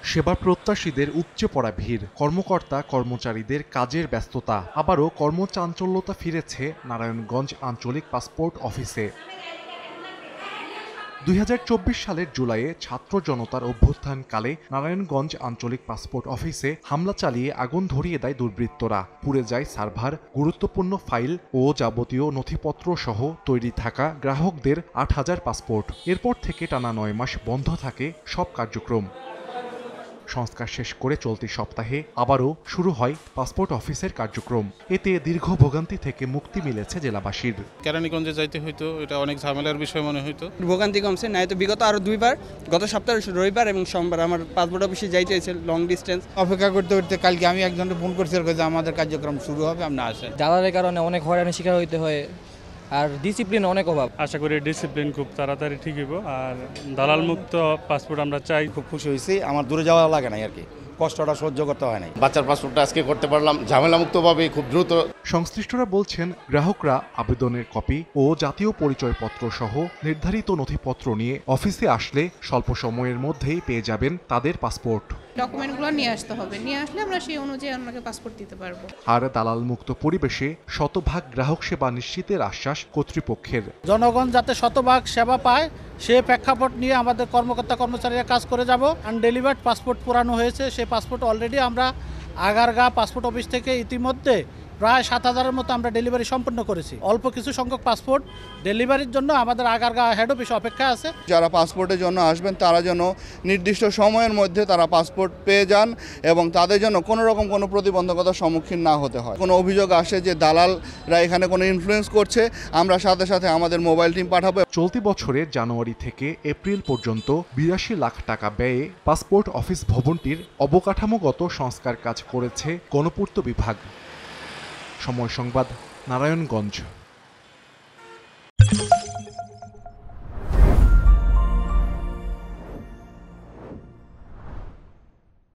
সেবা প্রত্যাশীদের উপচে পড়া ভিড়, কর্মকর্তা কর্মচারীদের কাজের ব্যস্ততা, আবারও কর্মচাঞ্চল্যতা ফিরেছে নারায়ণগঞ্জ আঞ্চলিক পাসপোর্ট অফিসে। ২০২৪ সালের জুলাইয়ে ছাত্র জনতার অভ্যুত্থানকালে নারায়ণগঞ্জ আঞ্চলিক পাসপোর্ট অফিসে হামলা চালিয়ে আগুন ধরিয়ে দেয় দুর্বৃত্তরা। পুড়ে যায় সার্ভার, গুরুত্বপূর্ণ ফাইল ও যাবতীয় নথিপত্র সহ তৈরি থাকা গ্রাহকদের ৮,০০০ পাসপোর্ট। এরপর থেকে টানা ৯ মাস বন্ধ থাকে সব কার্যক্রম। সংস্কার শেষ করে চলতি সপ্তাহে আবারও শুরু হয় পাসপোর্ট অফিসের কার্যক্রম। এতে দীর্ঘ ভোগান্তি থেকে মুক্তি মিলেছে জেলাবাসীর। কেরানীগঞ্জে যাইতে হইতো, এটা অনেক ঝামেলার বিষয় মনে হইতো। ভোগান্তি কমছে, নাই তো বিগত আরো 2বার, গত সপ্তাহে রবিবার এবং সোমবার আমার পাসপোর্ট অফিসে যাইতে হয়েছে লং ডিস্টেন্স। অপেক্ষা করতে করতে কালকে আমি একজনকে ফোন করছি যে আমাদের কার্যক্রম শুরু হবে, আপনি আসেন। জ্বালানের কারণে অনেক হয়রানির শিকার হইতে হয়, আর ডিসিপ্লিন অনেক অভাব। আশা করি ডিসিপ্লিন খুব তাড়াতাড়ি ঠিক হইব, আর দালাল মুক্ত পাসপোর্ট আমরা চাই। খুব খুশি হয়েছি, আমার দূরে যাওয়া লাগে না আর কি, কষ্টটা সহ্য করতে হয় নাই। বাচ্চার পাসপোর্টটা আজকে করতে পারলাম ঝামেলা মুক্তভাবে, খুব দ্রুত। সংশ্লিষ্টরা বলছেন, গ্রাহকরা আবেদনের কপি ও জাতীয় পরিচয়পত্র সহ নির্ধারিত নথিপত্র নিয়ে অফিসে আসলে স্বল্প সময়ের মধ্যেই পেয়ে যাবেন তাদের পাসপোর্ট। ডকুমেন্টগুলো নিয়ে আসতে হবে, নিয়ে আসলে আমরা সেই অনুযায়ী আপনাকে পাসপোর্ট দিতে পারবো। আর দালাল মুক্ত পরিবেশে শতভাগ গ্রাহক সেবা নিশ্চিতের আশ্বাস কর্তৃপক্ষের। জনগণ যাতে শতভাগ সেবা পায় সে প্রেক্ষাপট নিয়ে আমাদের কর্মকর্তা কর্মচারীরা কাজ করে যাব। আনডেলিভার্ড পাসপোর্ট পুরানো হয়েছে, সেই পাসপোর্ট অলরেডি আমরা আগারগাঁ পাসপোর্ট অফিস থেকে ইতিমধ্যে প্রায় 7,000-এর মতো আমরা ডেলিভারি সম্পন্ন করেছি। অল্প কিছু সংখ্যক পাসপোর্ট ডেলিভারির জন্য আমাদের আগারগাঁ হেড অফিস অপেক্ষা আছে। যারা পাসপোর্টের জন্য আসবেন তারা যেন নির্দিষ্ট সময়ের মধ্যে তারা পাসপোর্ট পেয়ে যান এবং তাদের জন্য কোনো রকম কোনো প্রতিবন্ধকতার সম্মুখীন না হতে হয়। কোনো অভিযোগ আসে যে দালালরা এখানে কোনো ইনফ্লুয়েন্স করছে, আমরা সাথে সাথে আমাদের মোবাইল টিম পাঠাবো। চলতি বছরের জানুয়ারি থেকে এপ্রিল পর্যন্ত ৮২ লাখ টাকা ব্যয়ে পাসপোর্ট অফিস ভবনটির অবকাঠামোগত সংস্কার কাজ করেছে গণপূর্ত বিভাগ। সময় সংবাদ, নারায়ণগঞ্জ।